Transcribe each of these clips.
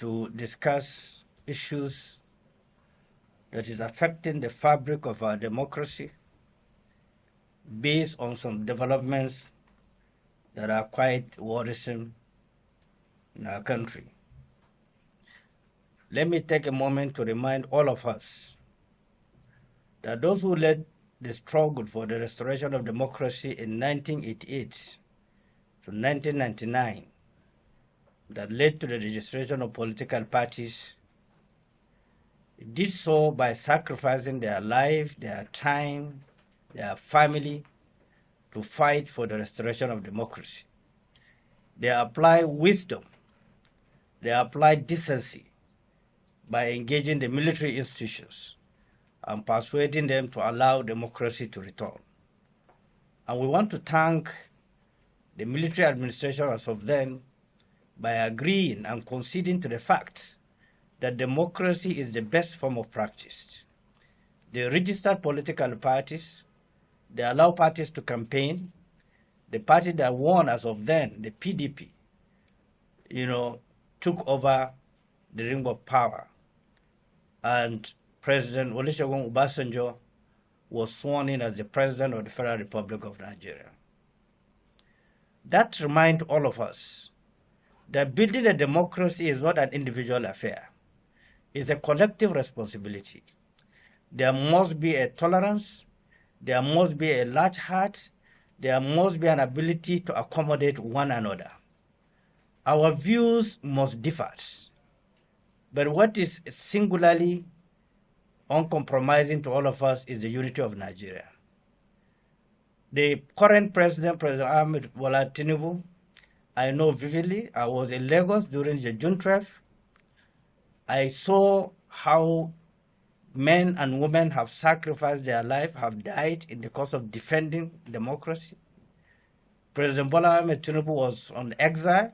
to discuss issues that is affecting the fabric of our democracy based on some developments that are quite worrisome in our country. Let me take a moment to remind all of us that those who led the struggle for the restoration of democracy in 1988 to 1999 that led to the registration of political parties did so by sacrificing their life, their time, their family to fight for the restoration of democracy. They apply wisdom, they apply decency by engaging the military institutions and persuading them to allow democracy to return. And we want to thank the military administration as of then by agreeing and conceding to the fact that democracy is the best form of practice. They registered political parties, they allow parties to campaign. The party that won as of then, the PDP, took over the ring of power. And President Olusegun Obasanjo was sworn in as the President of the Federal Republic of Nigeria. That reminds all of us that building a democracy is not an individual affair. It's a collective responsibility. There must be a tolerance, there must be a large heart, there must be an ability to accommodate one another. Our views must differ, but what is singularly uncompromising to all of us is the unity of Nigeria. The current president, President Mohammed Bola Tinubu, I know vividly. I was in Lagos during the June 12th. I saw how men and women have sacrificed their life, have died in the cause of defending democracy. President Bola Tinubu was on exile,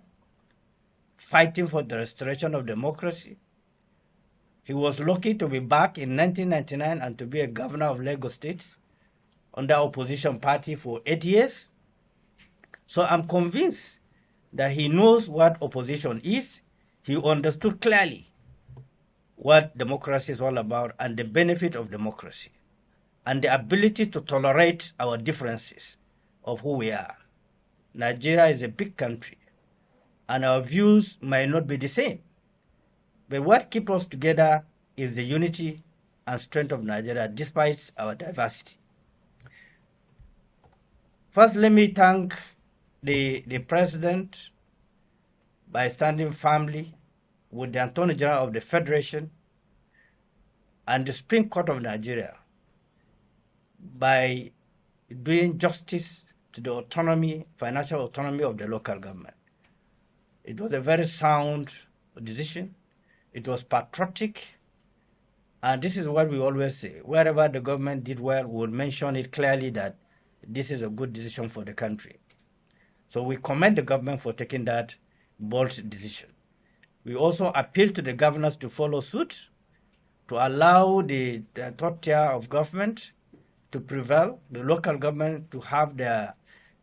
fighting for the restoration of democracy. He was lucky to be back in 1999 and to be a governor of Lagos State under opposition party for 8 years. So I'm convinced that he knows what opposition is. He understood clearly what democracy is all about and the benefit of democracy and the ability to tolerate our differences of who we are. Nigeria is a big country and our views might not be the same. But what keeps us together is the unity and strength of Nigeria despite our diversity. First, let me thank the President by standing firmly with the Attorney General of the Federation and the Supreme Court of Nigeria by doing justice to the autonomy, financial autonomy of the local government. It was a very sound decision. It was patriotic. And this is what we always say. Wherever the government did well, we will mention it clearly that this is a good decision for the country. So we commend the government for taking that bold decision. We also appeal to the governors to follow suit, to allow the third tier of government to prevail, the local government to have their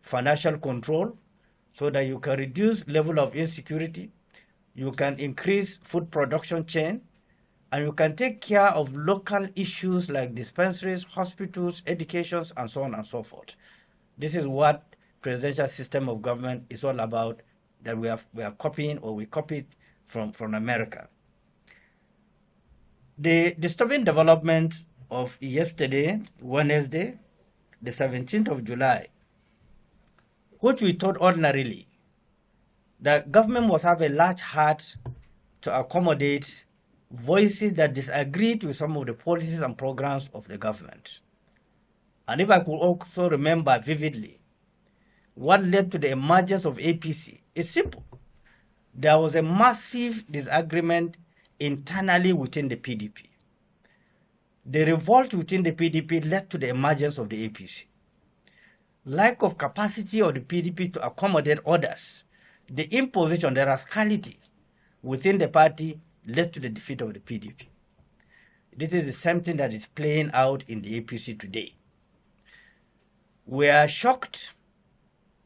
financial control so that you can reduce level of insecurity, you can increase food production chain, and you can take care of local issues like dispensaries, hospitals, education, and so on and so forth. This is what presidential system of government is all about, that we are copying, or we copied from America. The disturbing development of yesterday, Wednesday, the 17th of July, which we thought ordinarily that government must have a large heart to accommodate voices that disagreed with some of the policies and programs of the government. And if I could also remember vividly, what led to the emergence of APC is simple. There was a massive disagreement internally within the PDP. The revolt within the PDP led to the emergence of the APC. Lack of capacity of the PDP to accommodate others, the imposition, the rascality within the party led to the defeat of the PDP. This is the same thing that is playing out in the APC today. We are shocked,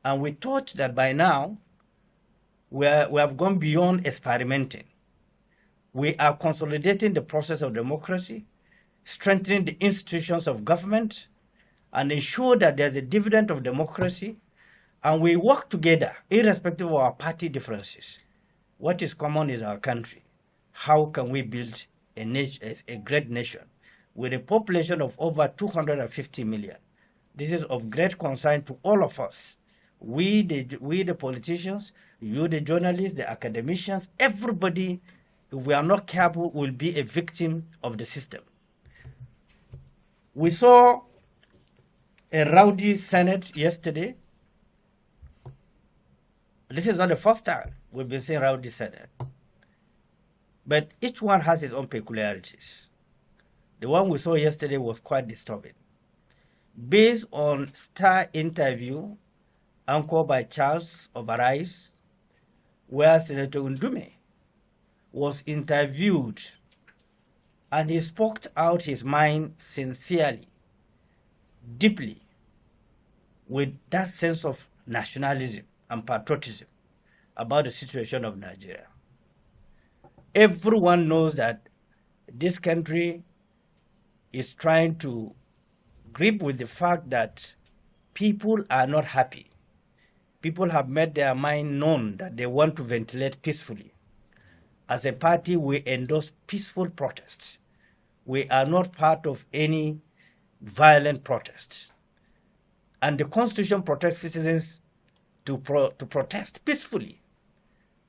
and we thought that by now we have gone beyond experimenting. We are consolidating the process of democracy, strengthening the institutions of government, and ensure that there's a dividend of democracy, and we work together, irrespective of our party differences. What is common is our country. How can we build a great nation with a population of over 250 million? This is of great concern to all of us. We the politicians, you the journalists, the academicians, everybody, if we are not careful, will be a victim of the system. We saw a rowdy Senate yesterday. This is not the first time we've been seeing rowdy Senate. But each one has its own peculiarities. The one we saw yesterday was quite disturbing. Based on Star interview anchored by Charles Obarais, where Senator Ndume was interviewed and he spoke out his mind sincerely, deeply, with that sense of nationalism and patriotism about the situation of Nigeria. Everyone knows that this country is trying to grip with the fact that people are not happy. People have made their mind known that they want to ventilate peacefully. As a party, we endorse peaceful protests. We are not part of any violent protests. And the Constitution protects citizens to protest peacefully,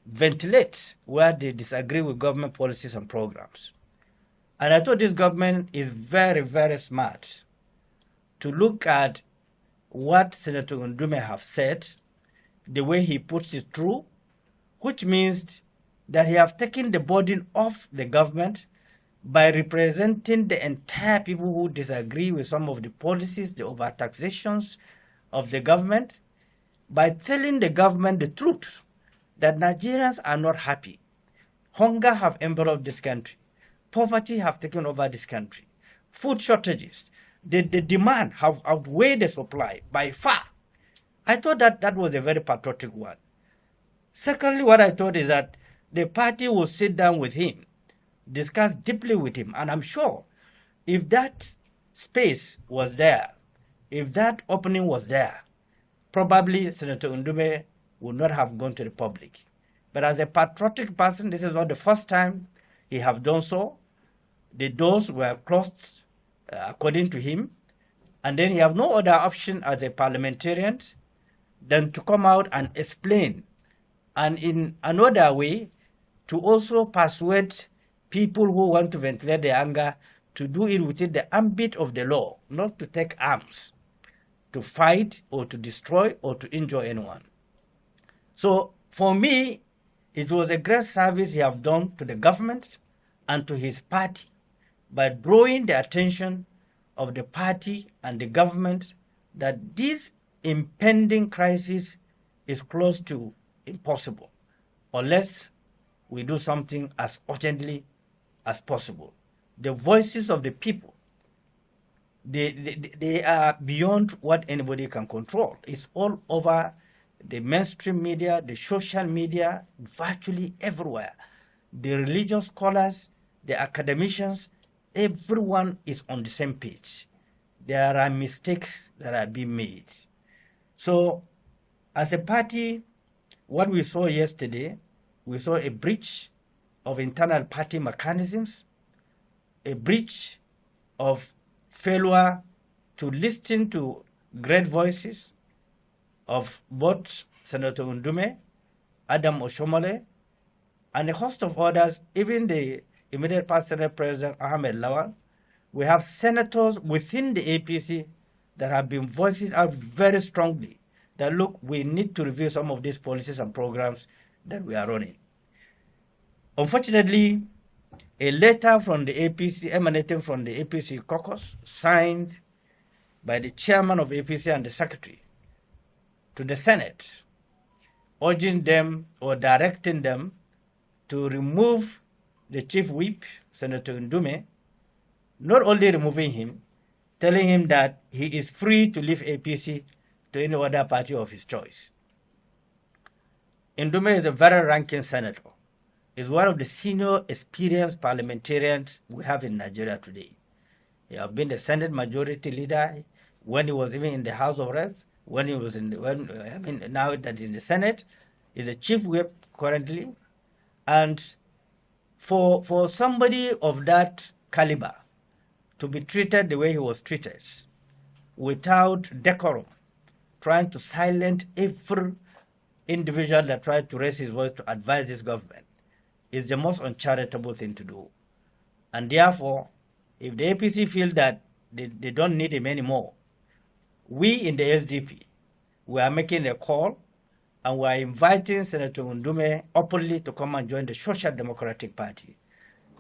ventilate where they disagree with government policies and programs. And I thought this government is very, very smart to look at what Senator Ndume have said, the way he puts it through, which means that he have taken the burden off the government by representing the entire people who disagree with some of the policies, the overtaxations of the government, by telling the government the truth that Nigerians are not happy. Hunger have enveloped this country. Poverty have taken over this country. Food shortages, the demand have outweighed the supply by far. I thought that was a very patriotic one. Secondly, what I thought is that the party will sit down with him, discuss deeply with him, and I'm sure if that space was there, if that opening was there, probably Senator Ndume would not have gone to the public. But as a patriotic person, this is not the first time he have done so. The doors were closed according to him, and then he have no other option as a parliamentarian than to come out and explain, and in another way to also persuade people who want to ventilate their anger to do it within the ambit of the law, not to take arms to fight or to destroy or to injure anyone. So for me, it was a great service he have done to the government and to his party by drawing the attention of the party and the government that this impending crisis is close to impossible unless we do something as urgently as possible. The voices of the people, they are beyond what anybody can control. It's all over the mainstream media, the social media, virtually everywhere. The religious scholars, the academicians, everyone is on the same page. There are mistakes that are being made. So, as a party, what we saw yesterday, we saw a breach of internal party mechanisms, a breach of failure to listen to great voices of both Senator Ndume, Adam Oshomole, and a host of others, even the immediate past Senate President Ahmed Lawal. We have senators within the APC that have been voicing out very strongly that, look, we need to review some of these policies and programs that we are running. Unfortunately, a letter from the APC, emanating from the APC caucus, signed by the chairman of APC and the secretary to the Senate, urging them or directing them to remove the chief whip, Senator Ndume, not only removing him, telling him that he is free to leave APC to any other party of his choice. Ndume is a very ranking senator, is one of the senior experienced parliamentarians we have in Nigeria today. He has been the Senate Majority Leader when he was even in the House of Reps, when he was in the, now that in the Senate, is a chief whip currently. And for somebody of that caliber to be treated the way he was treated, without decorum, trying to silence every individual that tried to raise his voice to advise this government, is the most uncharitable thing to do. And therefore, if the APC feel that they don't need him anymore, we in the SDP, we are making a call and we are inviting Senator Ndume openly to come and join the Social Democratic Party.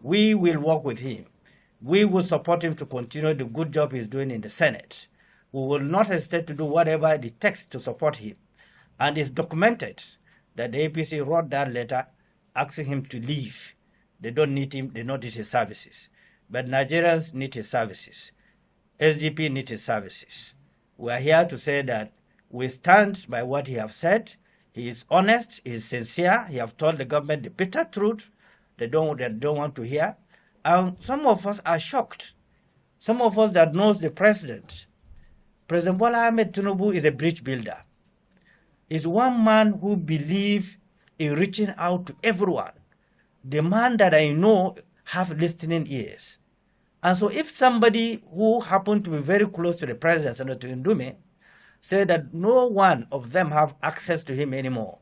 We will work with him. We will support him to continue the good job he's doing in the Senate. We will not hesitate to do whatever it takes to support him. And it's documented that the APC wrote that letter asking him to leave. They don't need him, they don't need his services. But Nigerians need his services. SDP needs his services. We are here to say that we stand by what he has said. He is honest, he is sincere, he has told the government the bitter truth they don't want to hear. And some of us are shocked. Some of us that knows the president. President Bola Tinubu is a bridge builder. He's one man who believes in reaching out to everyone. The man that I know have listening ears. And so if somebody who happened to be very close to the president, Senator Ndume, said that no one of them have access to him anymore,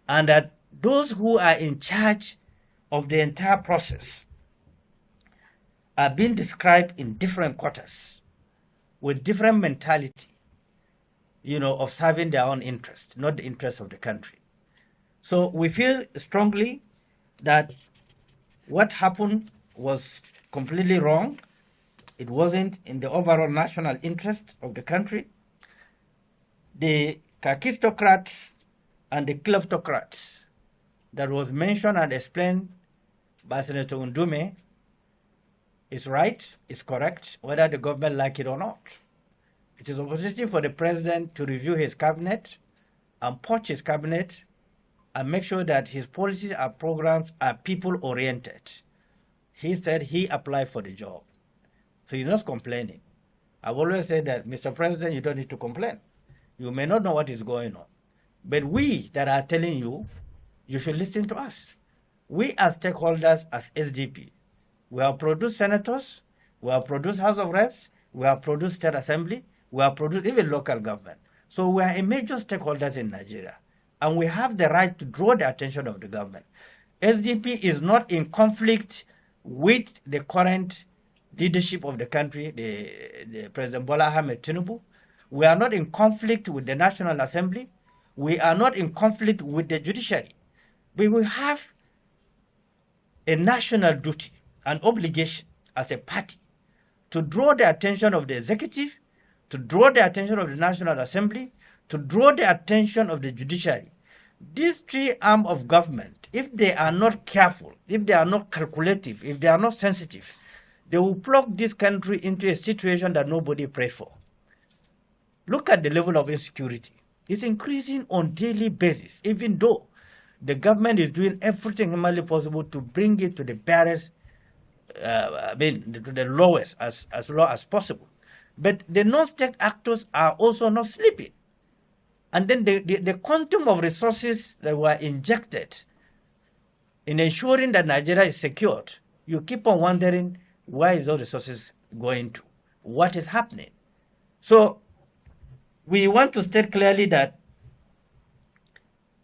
and that those who are in charge of the entire process are being described in different quarters with different mentality, of serving their own interest, not the interest of the country. So we feel strongly that what happened was completely wrong. It wasn't in the overall national interest of the country. The kakistocrats and the kleptocrats that was mentioned and explained by Senator Ndume is right, is correct, whether the government like it or not. It is an opportunity for the president to review his cabinet and purge his cabinet and make sure that his policies and programs are people-oriented. He said he applied for the job. So he's not complaining. I've always said that, Mr. President, you don't need to complain. You may not know what is going on. But we that are telling you, you should listen to us. We as stakeholders, as SDP, we have produced senators, we have produced House of Reps, we have produced State Assembly, we have produced even local government. So we are a major stakeholders in Nigeria. And we have the right to draw the attention of the government. SDP is not in conflict with the current leadership of the country, the President Bola Tinubu. We are not in conflict with the National Assembly. We are not in conflict with the Judiciary. We will have a national duty, an obligation as a party to draw the attention of the executive, to draw the attention of the National Assembly, to draw the attention of the Judiciary. These three arms of government, if they are not careful, if they are not calculative, if they are not sensitive, they will plug this country into a situation that nobody prayed for. Look at the level of insecurity. It's increasing on a daily basis, even though the government is doing everything humanly possible to bring it to the barest, to the lowest, as low as possible. But the non-state actors are also not sleeping. And then the quantum of resources that were injected in ensuring that Nigeria is secured, you keep on wondering, where is those resources going to? What is happening? So we want to state clearly that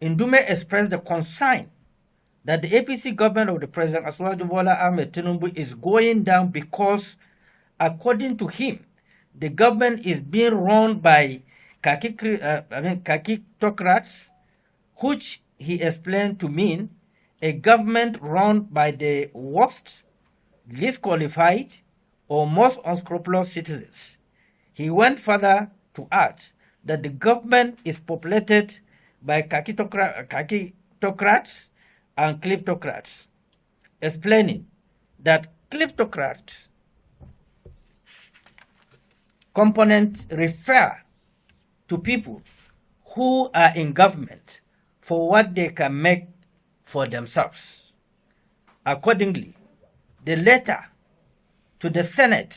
Ndume expressed the concern that the APC government of the President Bola Tinubu is going down because, according to him, the government is being run by kakistocrats, which he explained to mean a government run by the worst, least qualified, or most unscrupulous citizens. He went further to add that the government is populated by kakistocrats and kleptocrats, explaining that kleptocrats components refer to people who are in government for what they can make for themselves. Accordingly, the letter to the Senate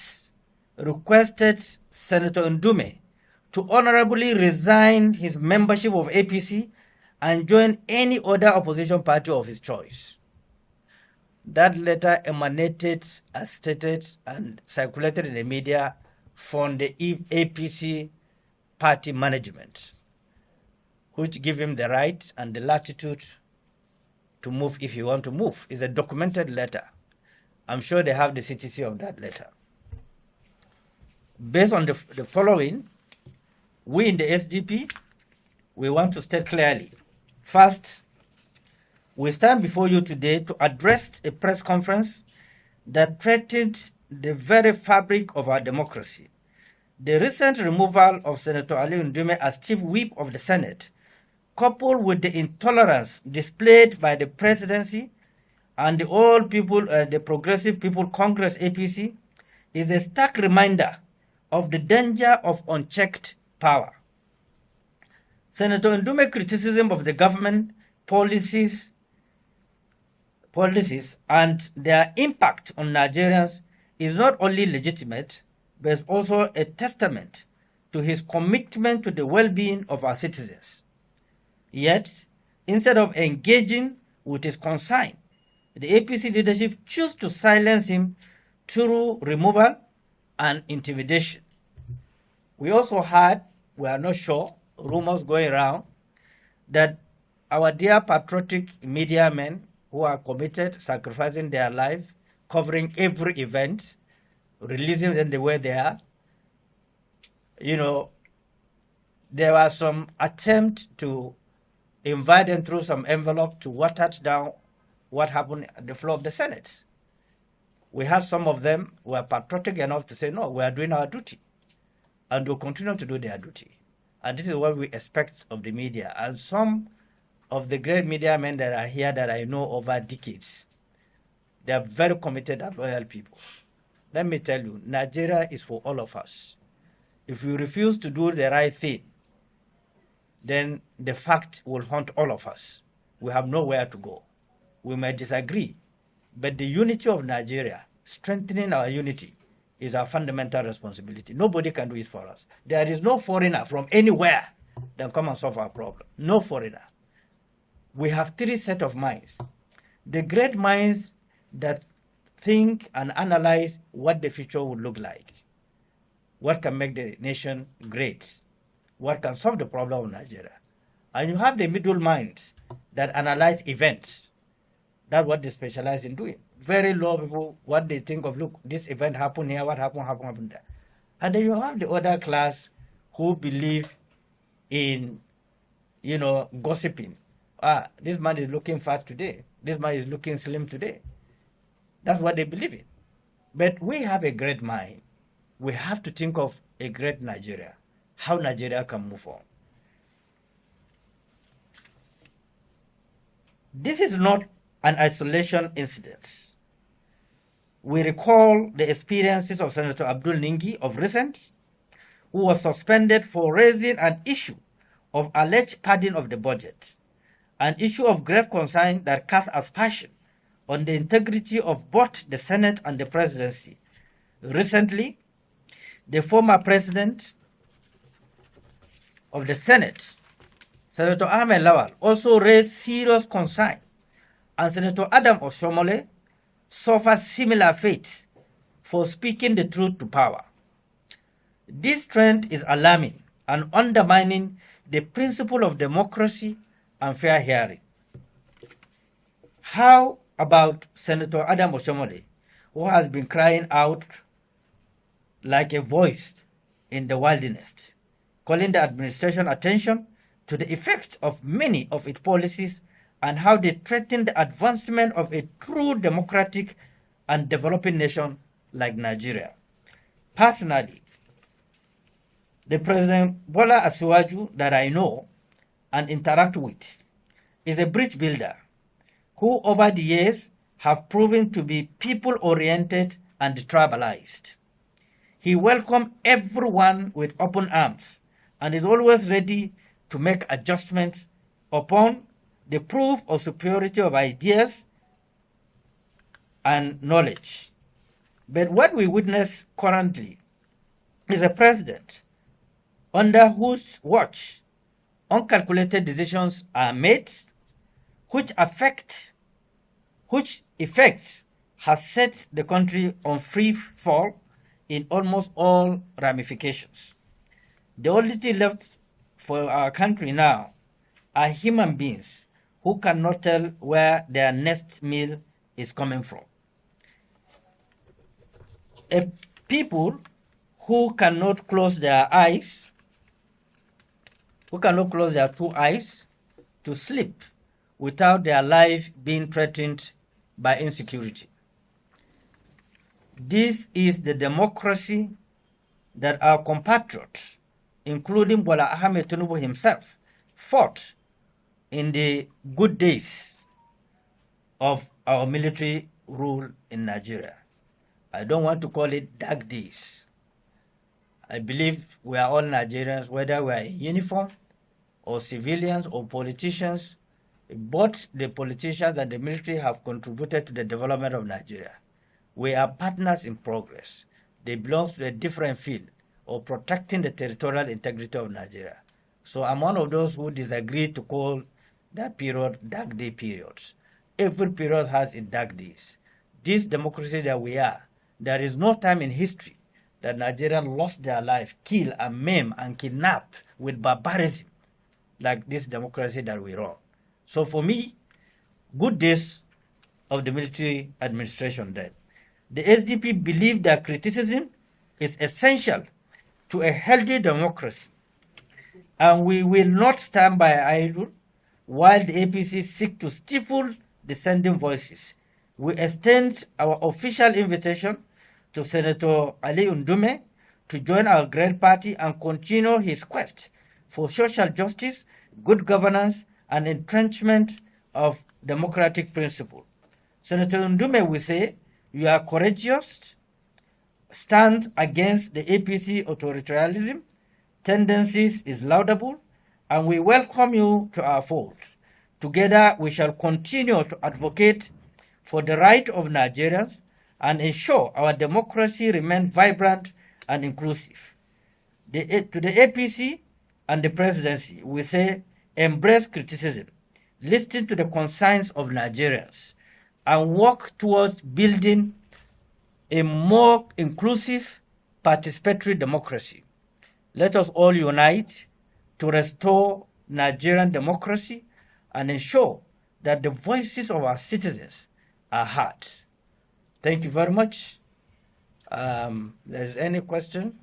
requested Senator Ndume to honorably resign his membership of APC and join any other opposition party of his choice. That letter emanated, as stated and circulated in the media, from the APC party management, which give him the right and the latitude to move if he want to move. It's a documented letter. I'm sure they have the CTC of that letter. Based on the following, we in the SDP, we want to state clearly. First, we stand before you today to address a press conference that threatened the very fabric of our democracy. The recent removal of Senator Ali Ndume as Chief Whip of the Senate, coupled with the intolerance displayed by the Presidency and the All People, the Progressive People Congress APC, is a stark reminder of the danger of unchecked power. Senator Ndume's criticism of the government policies and their impact on Nigerians is not only legitimate, but is also a testament to his commitment to the well-being of our citizens. Yet, instead of engaging with his concern, the APC leadership chose to silence him through removal and intimidation. We also heard, we are not sure, rumors going around that our dear patriotic media men who are committed, sacrificing their life, covering every event, releasing them the way they are, there was some attempt to invite them through some envelope to water down what happened at the floor of the Senate. We had some of them who were patriotic enough to say, no, we are doing our duty, and will continue to do their duty. And this is what we expect of the media. And some of the great media men that are here that I know over decades, they are very committed and loyal people. Let me tell you, Nigeria is for all of us. If we refuse to do the right thing, then the fact will haunt all of us. We have nowhere to go. We may disagree, but the unity of Nigeria, strengthening our unity, is our fundamental responsibility. Nobody can do it for us. There is no foreigner from anywhere that can come and solve our problem. No foreigner. We have three sets of minds. The great minds that think and analyze what the future would look like. What can make the nation great? What can solve the problem of Nigeria? And you have the middle minds that analyze events. That's what they specialize in doing. Very low people, what they think of, look, this event happened here, what happened there. And then you have the other class who believe in, gossiping. This man is looking fat today. This man is looking slim today. That's what they believe in. But we have a great mind. We have to think of a great Nigeria, how Nigeria can move on. This is not an isolation incident. We recall the experiences of Senator Abdul Ningi of recent, who was suspended for raising an issue of alleged padding of the budget, an issue of grave concern that casts aspersion on the integrity of both the Senate and the Presidency. Recently, the former President of the Senate, Senator Ahmed Lawal, also raised serious concern, and Senator Adam Oshiomhole suffered similar fate for speaking the truth to power. This trend is alarming and undermining the principle of democracy and fair hearing. How about Senator Adam Oshiomhole, who has been crying out like a voice in the wilderness, calling the administration attention to the effects of many of its policies and how they threaten the advancement of a true democratic and developing nation like Nigeria? Personally, the President Bola Tinubu that I know and interact with is a bridge builder who over the years have proven to be people-oriented and tribalized. He welcomes everyone with open arms and is always ready to make adjustments upon the proof of superiority of ideas and knowledge. But what we witness currently is a president under whose watch uncalculated decisions are made, which effects has set the country on free fall in almost all ramifications. The only thing left for our country now are human beings who cannot tell where their next meal is coming from. A people who cannot close their eyes, who cannot close their two eyes to sleep without their life being threatened by insecurity. This is the democracy that our compatriots, including Bola Tinubu himself, fought in the good days of our military rule in Nigeria. I don't want to call it dark days. I believe we are all Nigerians, whether we are in uniform or civilians or politicians. Both the politicians and the military have contributed to the development of Nigeria. We are partners in progress. They belong to a different field of protecting the territorial integrity of Nigeria. So I'm one of those who disagree to call that period dark day periods. Every period has its dark days. This democracy that we are, there is no time in history that Nigerians lost their life, killed and maimed and kidnapped with barbarism like this democracy that we run. So for me, good days of the military administration then. The SDP believe that criticism is essential to a healthy democracy, and we will not stand by idle while the APC seek to stifle dissenting voices. We extend our official invitation to Senator Ali Ndume to join our great party and continue his quest for social justice, good governance, and entrenchment of democratic principle. Senator Ndume will say, you are courageous, stand against the APC authoritarianism, tendencies is laudable, and we welcome you to our fold. Together, we shall continue to advocate for the right of Nigerians and ensure our democracy remains vibrant and inclusive. To the APC and the Presidency, we say, embrace criticism, listen to the concerns of Nigerians, and work towards building a more inclusive, participatory democracy. Let us all unite to restore Nigerian democracy and ensure that the voices of our citizens are heard. Thank you very much. There is any question?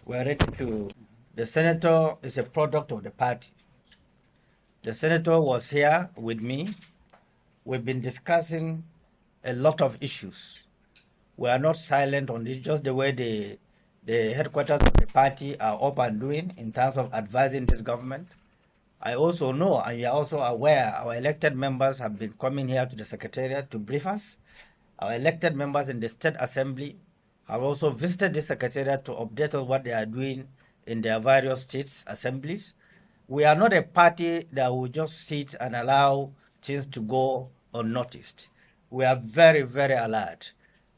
We're ready to. The senator is a product of the party. The senator was here with me. We've been discussing a lot of issues. We are not silent on this, just the way the headquarters of the party are up and doing in terms of advising this government. I also know, and you're also aware, our elected members have been coming here to the Secretariat to brief us. Our elected members in the State Assembly have also visited the Secretariat to update us what they are doing in their various states assemblies. We are not a party that will just sit and allow things to go unnoticed. We are very, very alert.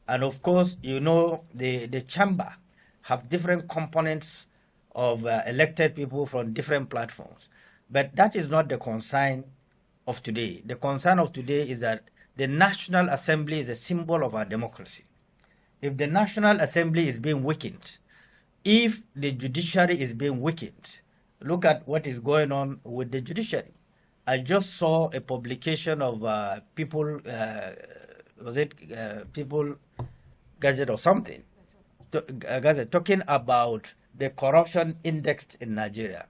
And of course, you know, the chamber have different components of elected people from different platforms. But that is not the concern of today. The concern of today is that the National Assembly is a symbol of our democracy. If the National Assembly is being weakened, if the Judiciary is being weakened, look at what is going on with the Judiciary. I just saw a publication of People Gadget or something, talking about the corruption index in Nigeria.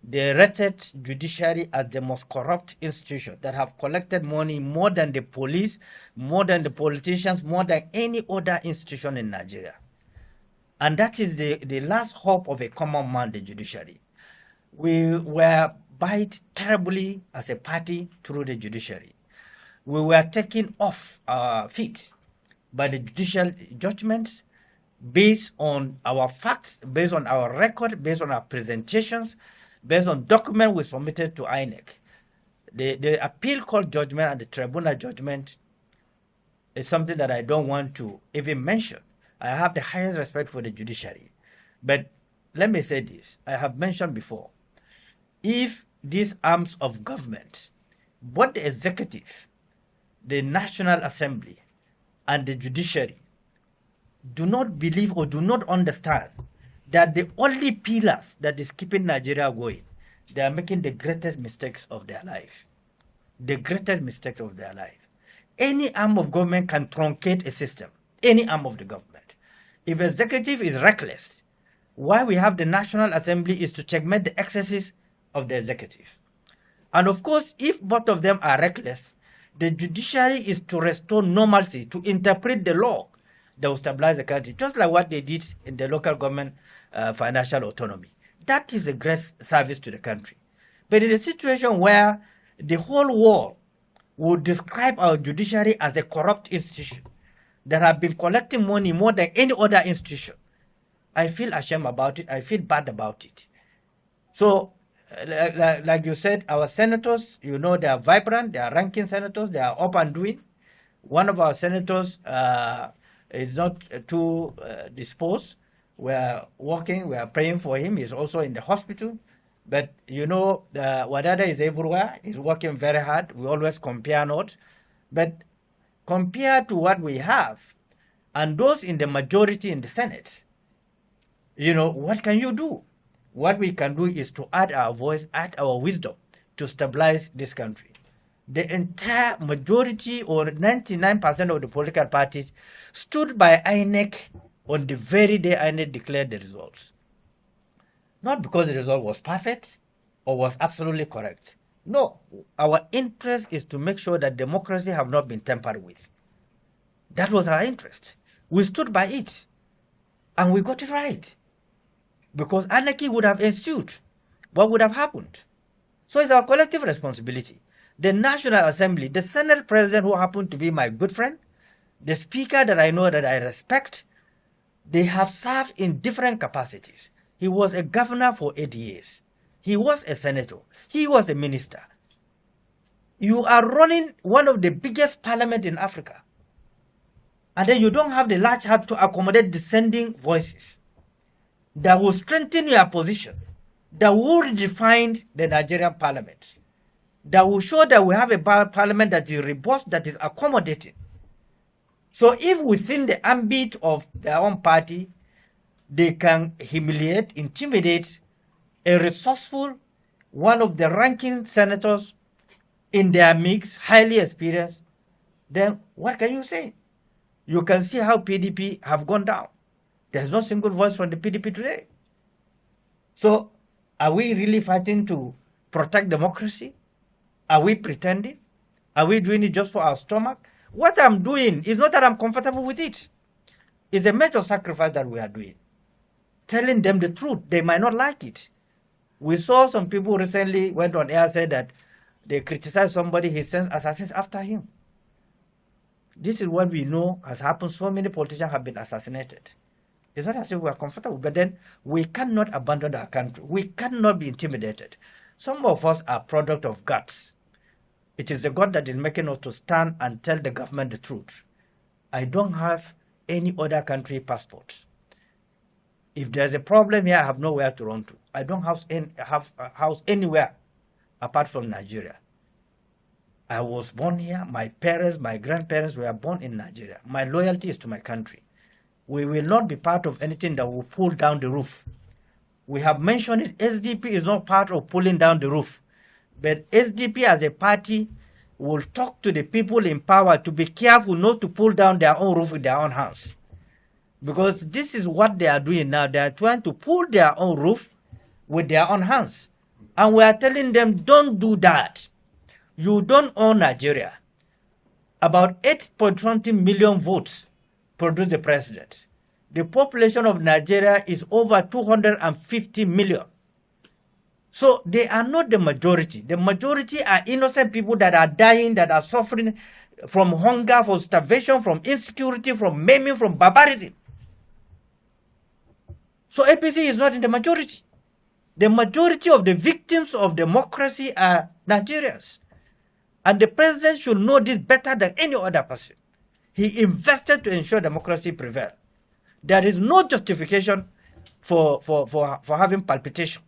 They rated Judiciary as the most corrupt institution that have collected money more than the police, more than the politicians, more than any other institution in Nigeria. And that is the last hope of a common man, the Judiciary. We were bite terribly as a party through the Judiciary. We were taken off our feet by the judicial judgments based on our facts, based on our record, based on our presentations, based on documents we submitted to INEC. The appeal court judgment and the tribunal judgment is something that I don't want to even mention. I have the highest respect for the judiciary. But let me say this. I have mentioned before, if these arms of government, both the executive, the National Assembly, and the judiciary, do not believe or do not understand that the only pillars that is keeping Nigeria going, they are making the greatest mistakes of their life. The greatest mistakes of their life. Any arm of government can truncate a system. Any arm of the government. If executive is reckless, why we have the National Assembly is to checkmate the excesses of the executive. And of course, if both of them are reckless, the judiciary is to restore normalcy, to interpret the law that will stabilize the country, just like what they did in the local government financial autonomy. That is a great service to the country. But in a situation where the whole world would describe our judiciary as a corrupt institution that have been collecting money more than any other institution, I feel ashamed about it. I feel bad about it. So, like you said, our senators, you know, they are vibrant. They are ranking senators. They are up and doing. One of our senators is not too disposed. We are working. We are praying for him. He's also in the hospital. But, you know, Wadada is everywhere. He's working very hard. We always compare notes. But compared to what we have and those in the majority in the Senate, you know, what can you do? What we can do is to add our voice, add our wisdom to stabilize this country. The entire majority or 99% of the political parties stood by INEC on the very day INEC declared the results. Not because the result was perfect or was absolutely correct. No, our interest is to make sure that democracy have not been tampered with. That was our interest. We stood by it and we got it right. Because anarchy would have ensued. What would have happened? So it's our collective responsibility. The National Assembly, the Senate President who happened to be my good friend, the Speaker that I know that I respect, they have served in different capacities. He was a governor for 8 years. He was a senator. He was a minister. You are running one of the biggest parliaments in Africa. And then you don't have the large heart to accommodate dissenting voices that will strengthen your position, that will redefine the Nigerian parliament, that will show that we have a parliament that is robust, that is accommodating. So if within the ambit of their own party, they can humiliate, intimidate a resourceful, one of the ranking senators in their mix, highly experienced, then what can you say? You can see how PDP have gone down. There's no single voice from the PDP today. So are we really fighting to protect democracy? Are we pretending? Are we doing it just for our stomach? What I'm doing is not that I'm comfortable with it. It's a major sacrifice that we are doing. Telling them the truth. They might not like it. We saw some people recently went on air said that they criticized somebody, he sends assassins after him. This is what we know has happened. So many politicians have been assassinated. It's not as if we are comfortable, but then we cannot abandon our country. We cannot be intimidated. Some of us are product of guts. It is the God that is making us to stand and tell the government the truth. I don't have any other country passport. If there's a problem here, I have nowhere to run to. I don't have a house anywhere apart from Nigeria. I was born here. My parents, my grandparents were born in Nigeria. My loyalty is to my country. We will not be part of anything that will pull down the roof. We have mentioned it. SDP is not part of pulling down the roof. But SDP as a party will talk to the people in power to be careful not to pull down their own roof with their own hands. Because this is what they are doing now. They are trying to pull their own roof with their own hands. And we are telling them, don't do that. You don't own Nigeria. About 8.20 million votes produce the president. The population of Nigeria is over 250 million. So they are not the majority. The majority are innocent people that are dying, that are suffering from hunger, from starvation, from insecurity, from maiming, from barbarism. So APC is not in the majority. The majority of the victims of democracy are Nigerians. And the president should know this better than any other person. He invested to ensure democracy prevails. There is no justification for having palpitation.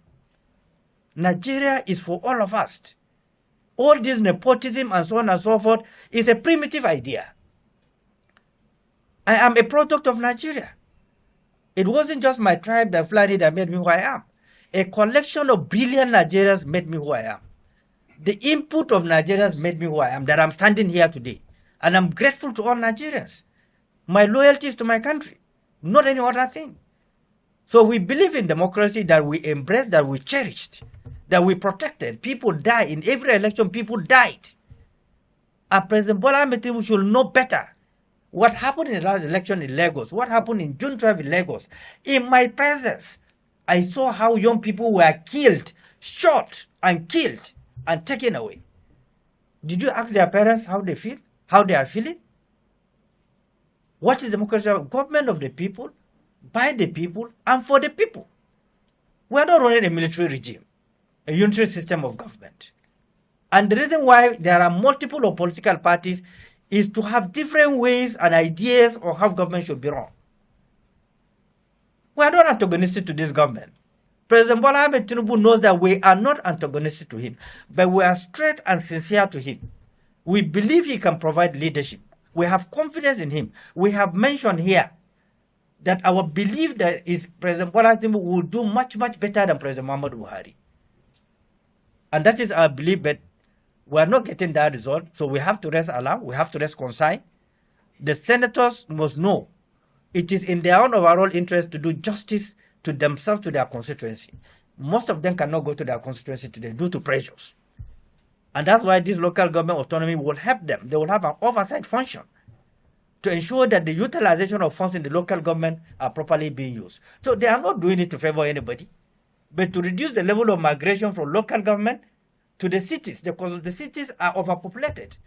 Nigeria is for all of us. All this nepotism and so on and so forth is a primitive idea. I am a product of Nigeria. It wasn't just my tribe, the Fulani, that made me who I am. A collection of brilliant Nigerians made me who I am. The input of Nigerians made me who I am, that I'm standing here today. And I'm grateful to all Nigerians. My loyalty is to my country, not any other thing. So we believe in democracy that we embraced, that we cherished, that we protected. People died. In every election, people died. And President Bola Tinubu should know better. What happened in the last election in Lagos, what happened in June 12 in Lagos. In my presence, I saw how young people were killed, shot and killed and taken away. Did you ask their parents how they feel? How they are feeling? What is democracy? Government of the people, by the people, and for the people. We are not running a military regime, a unitary system of government. And the reason why there are multiple political parties is to have different ways and ideas on how government should be run. We are not antagonistic to this government. President Bola Tinubu knows that we are not antagonistic to him, but we are straight and sincere to him. We believe he can provide leadership. We have confidence in him. We have mentioned here that our belief that is President Bola Tinubu will do much, much better than President Muhammad Buhari. And that is our belief, but we are not getting that result, so we have to rest alarm, we have to rest concerned. The senators must know it is in their own overall interest to do justice to themselves, to their constituency. Most of them cannot go to their constituency today due to pressures. And that's why this local government autonomy will help them. They will have an oversight function to ensure that the utilization of funds in the local government are properly being used. So they are not doing it to favor anybody, but to reduce the level of migration from local government to the cities, because the cities are overpopulated.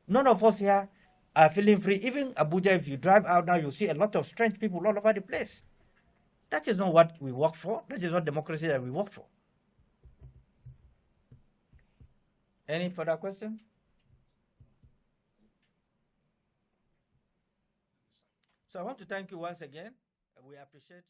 None of us here are feeling free. Even Abuja, if you drive out now, you see a lot of strange people all over the place. That is not what we work for. That is not democracy that we work for. Any further question? So I want to thank you once again. We appreciate